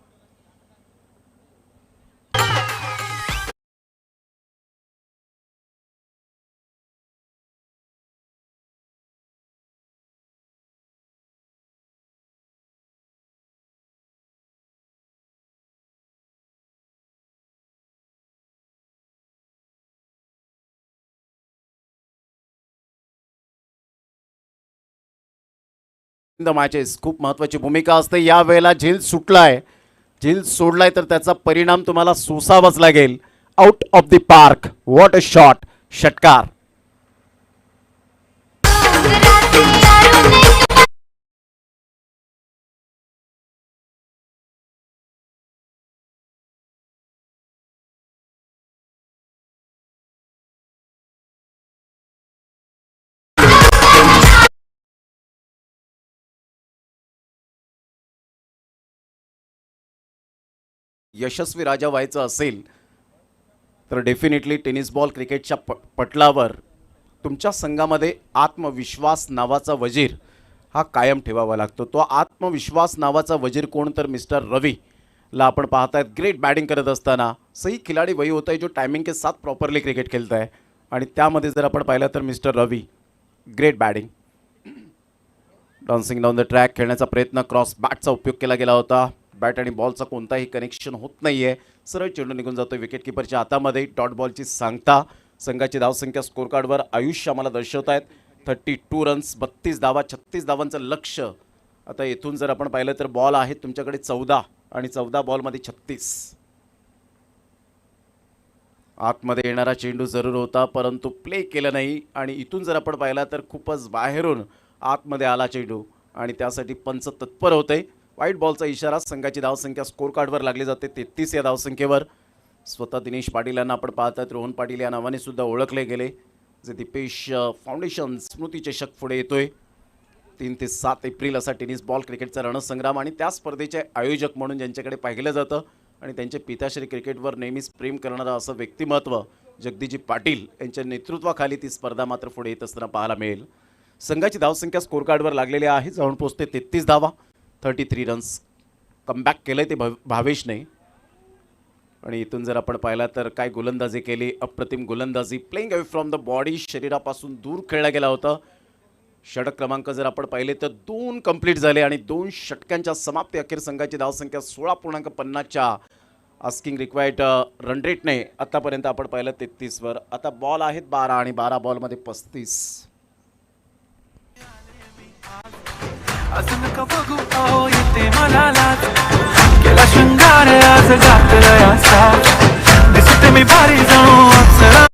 द मॅचेस खूप महत्त्वाची भूमिका असते. या वेळेला झेल सुटलाय, झेल सोडलाय तर त्याचा परिणाम तुम्हाला सोसावाच लागेल. Out of the park. What a shot. षटकार. यशस्वी राजा व्हायचं असेल तर डेफिनेटली टेनिस बॉल क्रिकेटच्या पटलावर तुमच्या संघामध्ये आत्मविश्वास नावाचा वजीर हा कायम ठेवावा लागतो. तो आत्मविश्वास नावाचा वजीर कोण तर मिस्टर रवीला आपण पाहतायत ग्रेट बॅटिंग करत असताना. सही खिलाडी वही होता है जो टाइमिंग के साथ प्रॉपरली क्रिकेट खेलता है आणि त्यामध्ये जर आपण पाहिलं तर mister Ravi great batting. Dancing down the track खेळण्याचा प्रयत्न, क्रॉस बॅटचा उपयोग केला गेला होता. बॅट आणि बॉलचा कोणताही कनेक्शन होत नाही आहे, सरळ चेंडू निघून जातो विकेट किपरच्या हातामध्ये. डॉट बॉलची सांगता. संघाची धावसंख्या स्कोर कार्डवर आयुष्य आम्हाला दर्शवत आहेत. 32 रन्स, 32 धावा, 36 धावांचं लक्ष. आता येथून जर आपण पाहिलं तर बॉल आहेत तुमच्याकडे 14 आणि 14 बॉलमध्ये 36. आतमध्ये येणारा चेंडू जरूर होता परंतु प्ले केलं नाही आणि इथून जर आपण पाहिला तर खूपच बाहेरून आतमध्ये आला चेंडू आणि त्यासाठी पंच तत्पर होते. वाईट बॉलचा इशारा. संघाची धावसंख्या स्कोर कार्डवर लागली जाते 33 या धावसंख्येवर. स्वतः दिनेश पाटील यांना आपण पाहतात रोहन पाटील या नावाने सुद्धा ओळखले गेले, जे दीपेश फाउंडेशन स्मृती चषक पुढे येतोय. 3 ते 7 एप्रिल असा टेनिस बॉल क्रिकेटचा रणसंग्राम आणि त्या स्पर्धेचे आयोजक म्हणून ज्यांच्याकडे पाहिलं जातं आणि त्यांचे पिताश्री क्रिकेटवर नेहमीच प्रेम करणारं असं व्यक्तिमत्व जगदीजी पाटील यांच्या नेतृत्वाखाली ती स्पर्धा मात्र पुढे येत असताना पाहायला मिळेल. संघाची धावसंख्या स्कोर कार्डवर लागलेली आहे, जाऊन पोहोचते 33 धावा, 33 रन्स. कमबॅक केलं ते भावेशने आणि इथून जर आपण पाहिला तर काय गोलंदाजी केली, अप्रतिम गोलंदाजी. Playing away from the body, शरीरापासून दूर खेळला गेला होता. षटक क्रमांक जर आपण पाहिले तर 2 कंप्लीट झाले आणि 2 षटकांच्या समाप्ती अखेर संघाची धावसंख्या 16.50च्या आस्किंग रिक्वायर्ड रन रेटने आतापर्यंत आपण पाहिलं 33वर. आता बॉल आहेत 12 आणि 12 बॉलमध्ये 35. अजून का बघू अहो येते मला लाज, केला शृंगार आज घातलाय असा, दिसते मी भारी जाऊ अप्सरा.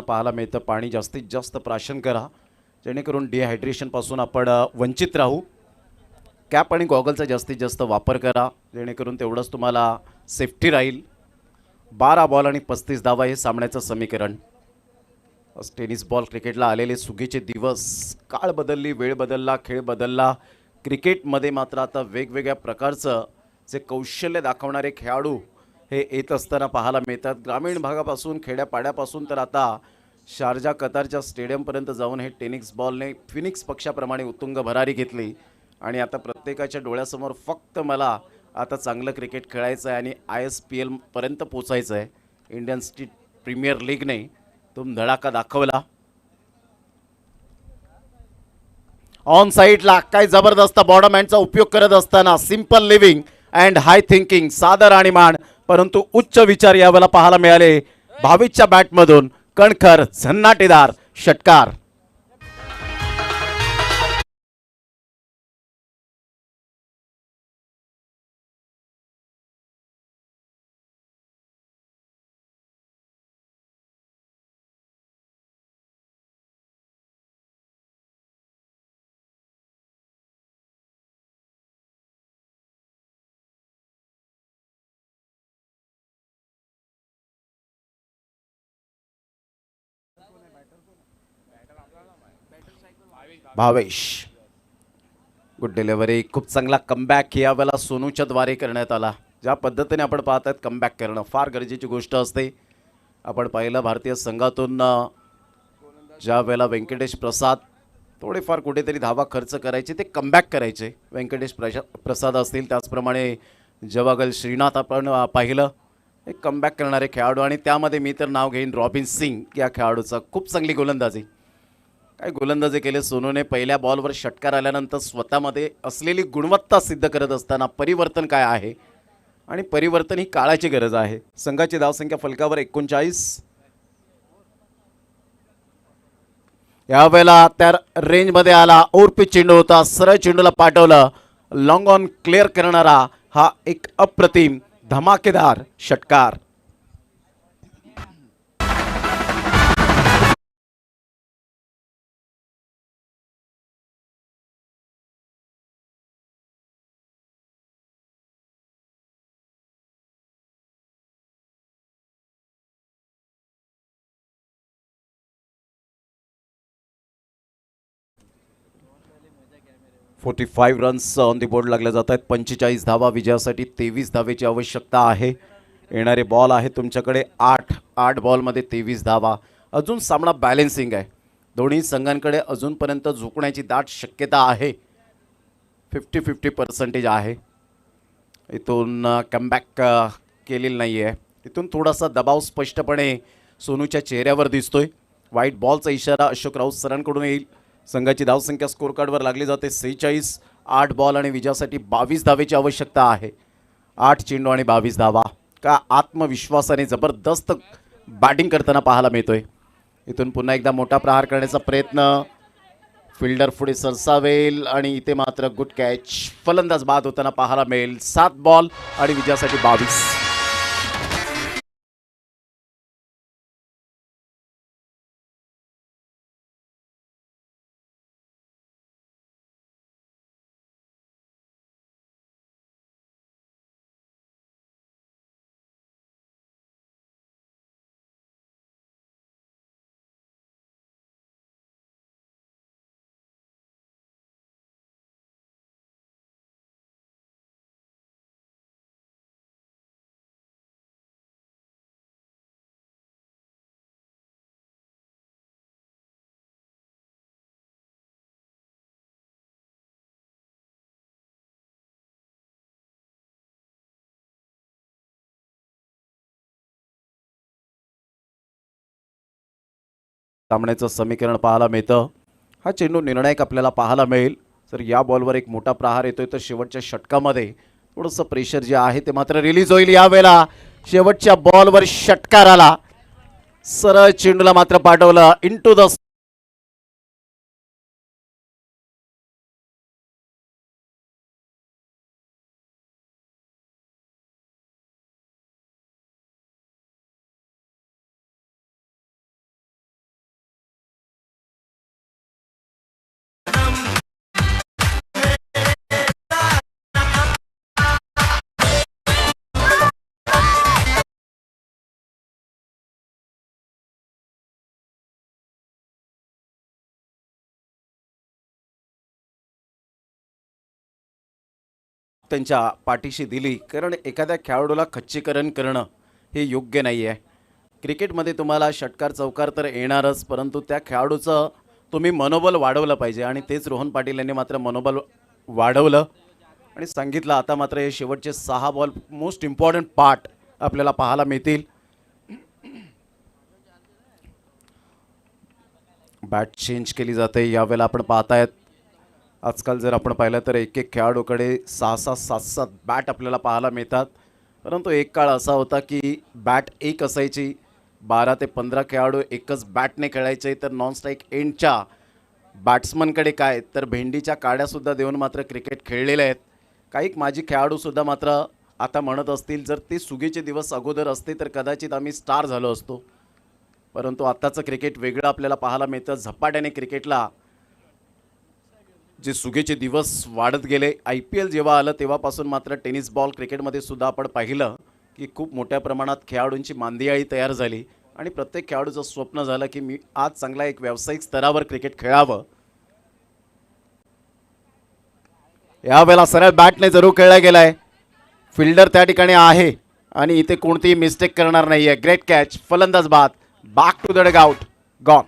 पाहायला मिळतं पाणी जास्तीत जास्त प्राशन करा जेणेकरून डिहायड्रेशनपासून आपण वंचित राहू. कॅप आणि गॉगलचा जास्तीत जास्त वापर करा जेणेकरून तेवढंच तुम्हाला सेफ्टी राहील. 12 बॉल आणि 35 धावा हे सामन्याचं समीकरण. टेनिस बॉल क्रिकेटला आलेले सुगीचे दिवस. काळ बदलली, वेळ बदलला, खेळ बदलला. क्रिकेटमध्ये मात्र आता वेगवेगळ्या प्रकारचं जे कौशल्य दाखवणारे खेळाडू हे येत असताना पाहायला मिळतात. ग्रामीण भागापासून, खेड्यापाड्यापासून तर आता शारजा कतारच्या स्टेडियमपर्यंत जाऊन हे टेनिस बॉलने फिनिक्स पक्षाप्रमाणे उत्तुंग भरारी घेतली. आणि आता प्रत्येकाच्या डोळ्यासमोर फक्त मला आता चांगलं क्रिकेट खेळायचं आहे आणि ISPL पर्यंत पोचायचं आहे. इंडियन स्टेट प्रीमियर लीगने तुम धडाका दाखवला. ऑन साईडला काय जबरदस्त बॉडमॅनचा उपयोग करत असताना simple living and high thinking, सादर आणि मान परंतु उच्च विचार यावेळेला पाहायला मिळाले भावेशच्या बॅटमधून. कणखर झन्नाटेदार षटकार. Bhavesh, good delivery. खूप चांगला कमबॅक यावेळेला सोनूच्या द्वारे करण्यात आला. ज्या पद्धतीने आपण पाहतात कमबॅक करणं फार गरजेची गोष्ट असते. आपण पाहिलं भारतीय संघातून ज्या वेळेला व्यंकटेश प्रसाद थोडेफार कुठेतरी धावा खर्च करायचे, ते कमबॅक करायचे. व्यंकटेश प्रसाद असतील, त्याचप्रमाणे जवागल श्रीनाथ आपण पाहिलं, एक कमबॅक करणारे खेळाडू. आणि त्यामध्ये मी तर नाव घेईन रॉबिन सिंग या खेळाडूचा. खूप चांगली गोलंदाजी, काय गोलंदाजी केले सोनूने. पहिल्या बॉलवर षटकार आल्यानंतर स्वतःमध्ये असलेली गुणवत्ता सिद्ध करत असताना परिवर्तन काय आहे आणि परिवर्तन ही काळाची गरज आहे. संघाची धावसंख्या फलकावर 39. यावेळेला त्या रेंजमध्ये आला, ओरपी चेंडू होता, सरळ चेंडूला पाठवलं. लॉंग ऑन क्लिअर करणारा हा एक अप्रतिम धमाकेदार षटकार. .45 रन्स ऑन दी बोर्ड लागले जात आहेत. 45 धावा विजयासाठी 23 धावेची आवश्यकता आहे. येणारे बॉल आहे तुमच्याकडे 8 बॉलमध्ये 23 धावा. अजून सामना बॅलेन्सिंग आहे. दोन्ही संघांकडे अजूनपर्यंत झुकण्याची दाट शक्यता आहे. 50-50% आहे. इथून कमबॅक केलेली नाही आहे. इथून थोडासा दबाव स्पष्टपणे सोनूच्या चेहऱ्यावर दिसतोय. व्हाईट बॉलचा इशारा अशोक राऊत सरांकडून येईल. संघाची धावसंख्या स्कोर कार्डवर लागली जाते 46. 8 बॉल आणि विजयासाठी 22 धावेची आवश्यकता आहे. 8 चेंडू आणि 22 धावा. का आत्मविश्वासाने जबरदस्त बॅटिंग करताना पाहायला मिळतोय. इथून पुन्हा एकदा मोठा प्रहार करण्याचा प्रयत्न, फिल्डर पुढे सरसावेल आणि इथे मात्र गुड कॅच. फलंदाज बाद होताना पाहायला मिळेल. 7 बॉल आणि विजयासाठी 22. सामन्याचं समीकरण पाहायला मिळतं. हा चेंडू निर्णायक आपल्याला पाहायला मिळेल. जर या बॉलवर एक मोठा प्रहार येतोय तर शेवटच्या षटकामध्ये थोडंसं प्रेशर जे आहे ते मात्र रिलीज होईल. यावेळेला शेवटच्या बॉलवर षटकार आला, सरळ चेंडूला मात्र पाठवलं इनटू द त्यांच्या पाठीशी दिली, कारण एखाद्या खेळाडूला खच्चीकरण करणं हे योग्य नाही आहे. क्रिकेटमध्ये तुम्हाला षटकार चौकार तर येणारच, परंतु त्या खेळाडूचं तुम्ही मनोबल वाढवलं पाहिजे आणि तेच रोहन पाटील यांनी मात्र मनोबल वाढवलं आणि सांगितलं. आता मात्र हे शेवटचे 6 बॉल मोस्ट इम्पॉर्टंट पार्ट आपल्याला पाहायला मिळतील. बॅट चेंज केली जाते. यावेळेला आपण पाहतायत आजकाल जर आपण पाहिलं तर एक एक खेळाडूकडे 6-6 7-7 बॅट आपल्याला पाहायला मिळतात, परंतु एक काळ असा होता की बॅट एक असायची, 12 ते 15 खेळाडू एकच बॅटने खेळायचे. तर नॉन स्ट्राईक एंडच्या बॅट्समनकडे काय तर भेंडीच्या काड्यासुद्धा देऊन मात्र क्रिकेट खेळलेले आहेत. काही माजी खेळाडूसुद्धा मात्र आता म्हणत असतील जर ते सुगीचे दिवस अगोदर असते तर कदाचित आम्ही स्टार झालो असतो, परंतु आत्ताचं क्रिकेट वेगळं आपल्याला पाहायला मिळतं. झपाट्याने क्रिकेटला जे सुगीचे दिवस वाढत गेले. IPL जेव्हा आलं तेव्हापासून मात्र टेनिस बॉल क्रिकेटमध्ये सुद्धा आपण पाहिलं की खूप मोठ्या प्रमाणात खेळाडूंची मांदियाळी तयार झाली आणि प्रत्येक खेळाडूचं स्वप्न झालं की मी आज चांगला एक व्यावसायिक स्तरावर क्रिकेट खेळावं. यावेळेला सरळ बॅटने जरूर खेळला गेलाय. फिल्डर त्या ठिकाणी आहे आणि इथे कोणतीही मिस्टेक करणार नाहीये. Great catch. फलंदाज बाद. Back to the dugout. Gone.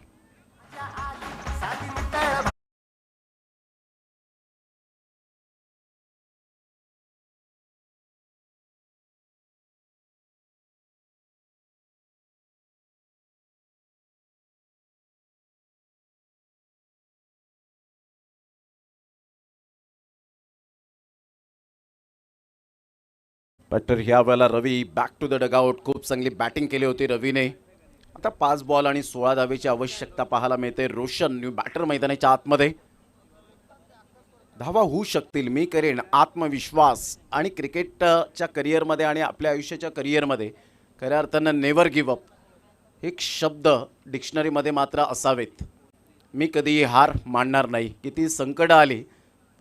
बटर ह्या वेळेला Ravi back to the dugout. खूप चांगली बॅटिंग केली होती रवीने. आता 5 बॉल आणि 16 धावेची आवश्यकता पाहायला मिळते. रोशन न्यू बॅटर मैदानाच्या आतमध्ये. धावा होऊ शकतील, मी करेन, आत्मविश्वास आणि क्रिकेटच्या करिअरमध्ये आणि आपल्या आयुष्याच्या करिअरमध्ये खऱ्या अर्थानं नेव्हर गिव्ह अप एक शब्द डिक्शनरीमध्ये मात्र असावेत. मी कधीही हार मानणार नाही. किती संकटं आली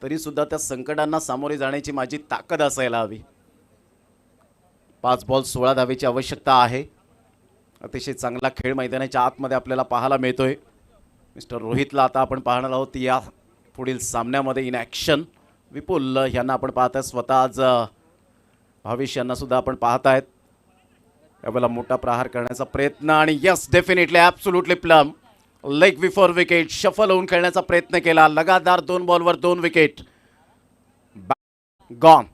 तरीसुद्धा त्या संकटांना सामोरे जाण्याची माझी ताकद असायला हवी. 5 बॉल 16 धावेची आवश्यकता आहे. अतिशय चांगला खेळ मैदानाच्या आतमध्ये आपल्याला पाहायला मिळतोय. मिस्टर रोहितला आता आपण पाहणार आहोत या पुढील सामन्यामध्ये इन ॲक्शन. विपुल यांना आपण पाहताय, स्वतः आज भावेश यांना सुद्धा आपण पाहतायत. यावेळेला मोठा प्रहार करण्याचा प्रयत्न आणि yes definitely absolutely plum. Leg before wicket. Shuffle होऊन खेळण्याचा प्रयत्न केला. लगातार 2 बॉलवर 2 wicket. Gone.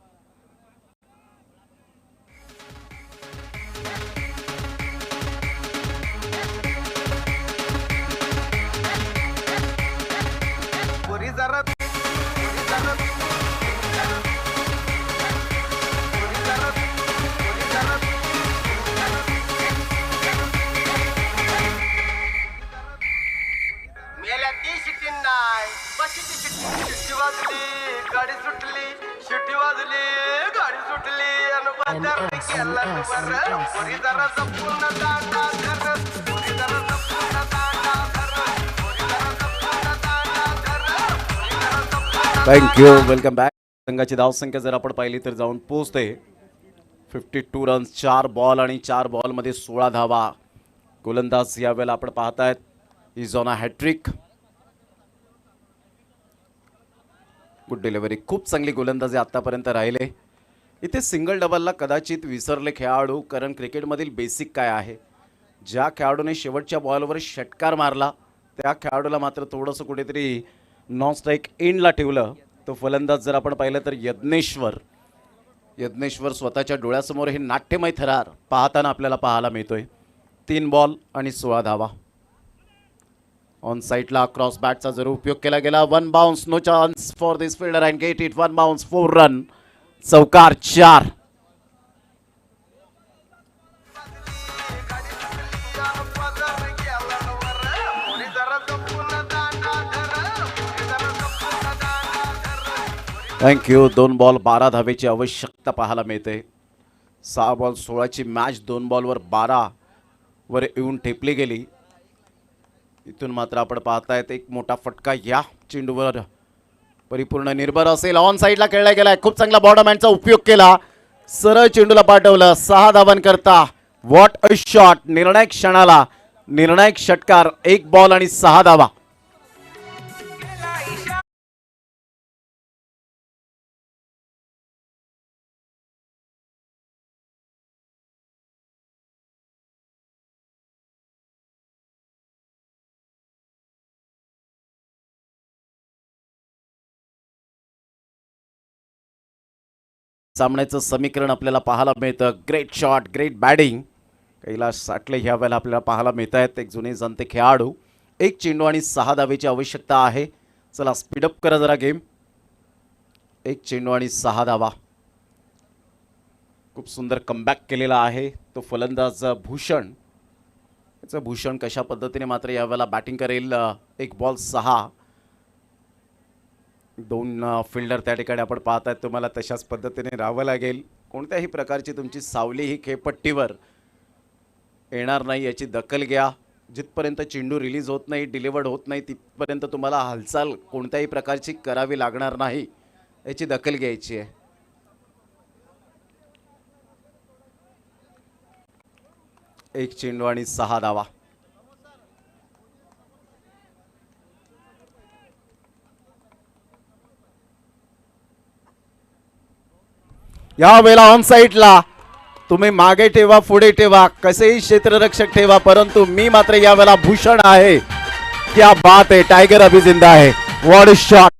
Thank you. Welcome back. संघाची धावसंख्या जर आपण पाहिली तर जाऊन पोहोचते 52 रन्स. 4 बॉल आणि 4 बॉलमध्ये 16 धावा. गोलंदाज यावेळेला आपण पाहतायत is on a hattrick. Good delivery. खूप चांगली गोलंदाजी आतापर्यंत राहिले. इथे सिंगल डबलला कदाचित विसरले खेळाडू, कारण क्रिकेटमधील बेसिक काय आहे, ज्या खेळाडूने शेवटच्या बॉलवर षटकार मारला त्या खेळाडूला मात्र थोडंसं कुठेतरी नॉन स्ट्राईक एंडला ठेवलं. तो फलंदाज जर आपण पाहिलं तर यज्ञेश्वर स्वतःच्या डोळ्यासमोर हे नाट्यमय थरार पाहताना आपल्याला पाहायला मिळतोय. 3 बॉल आणि 16 धावा. ऑन साईडला क्रॉस बॅटचा जर उपयोग केला गेला. 1 bounce. No chance for this fielder and get it. 1 bounce. 4 run. चौकार 4. थँक्यू. 2 बॉल 12 धावेची आवश्यकता पाहायला मिळते. 6 बॉल 16ची मॅच 2 बॉलवर 12 वर येऊन ठेपली गेली. इथून मात्र आपण पाहतायत एक मोठा फटका या चेंडूवर परिपूर्ण निर्भर असेल. ऑन साईडला खेळला गेलाय. खूप चांगला बॉर्डरमॅनचा उपयोग केला. सरळ चेंडूला पाठवलं. 6 धावांकरता. What a shot. निर्णायक क्षणाला निर्णायक षटकार. 1 बॉल आणि 6 धावा. सामन्याचं समीकरण आपल्याला पाहायला मिळतं. Great shot, great batting Kailash Satle ह्या वेळेला आपल्याला पाहायला मिळत आहेत. एक जुने जाणते खेळाडू. 1 चेंडू आणि 6 धावेची आवश्यकता आहे. चला स्पीडअप करा जरा गेम. 1 चेंडू आणि 6 धावा. खूप सुंदर कमबॅक केलेला आहे तो फलंदाज भूषण. त्याचं भूषण कशा पद्धतीने मात्र यावेळेला बॅटिंग करेल. 1 बॉल 6. 2 फिल्डर त्या ठिकाणी आपण पाहत आहेत. तुम्हाला तशाच पद्धतीने राहावं लागेल. कोणत्याही प्रकारची तुमची सावली ही खेळपट्टीवर येणार नाही याची दखल घ्या. जिथपर्यंत चेंडू रिलीज होत नाही, डिलिव्हर्ड होत नाही, तिथपर्यंत तुम्हाला हालचाल कोणत्याही प्रकारची करावी लागणार नाही याची दखल घ्यायची आहे. एक चेंडू आणि 6 धावा. या वेळेला ऑन साईडला तुम्ही मागे ठेवा, पुढे ठेवा, कसेही क्षेत्ररक्षक ठेवा, परंतु मी मात्र या वेळेला भूषण आहे. क्या बात आहे. टायगर अभी जिंदा आहे. What a shot.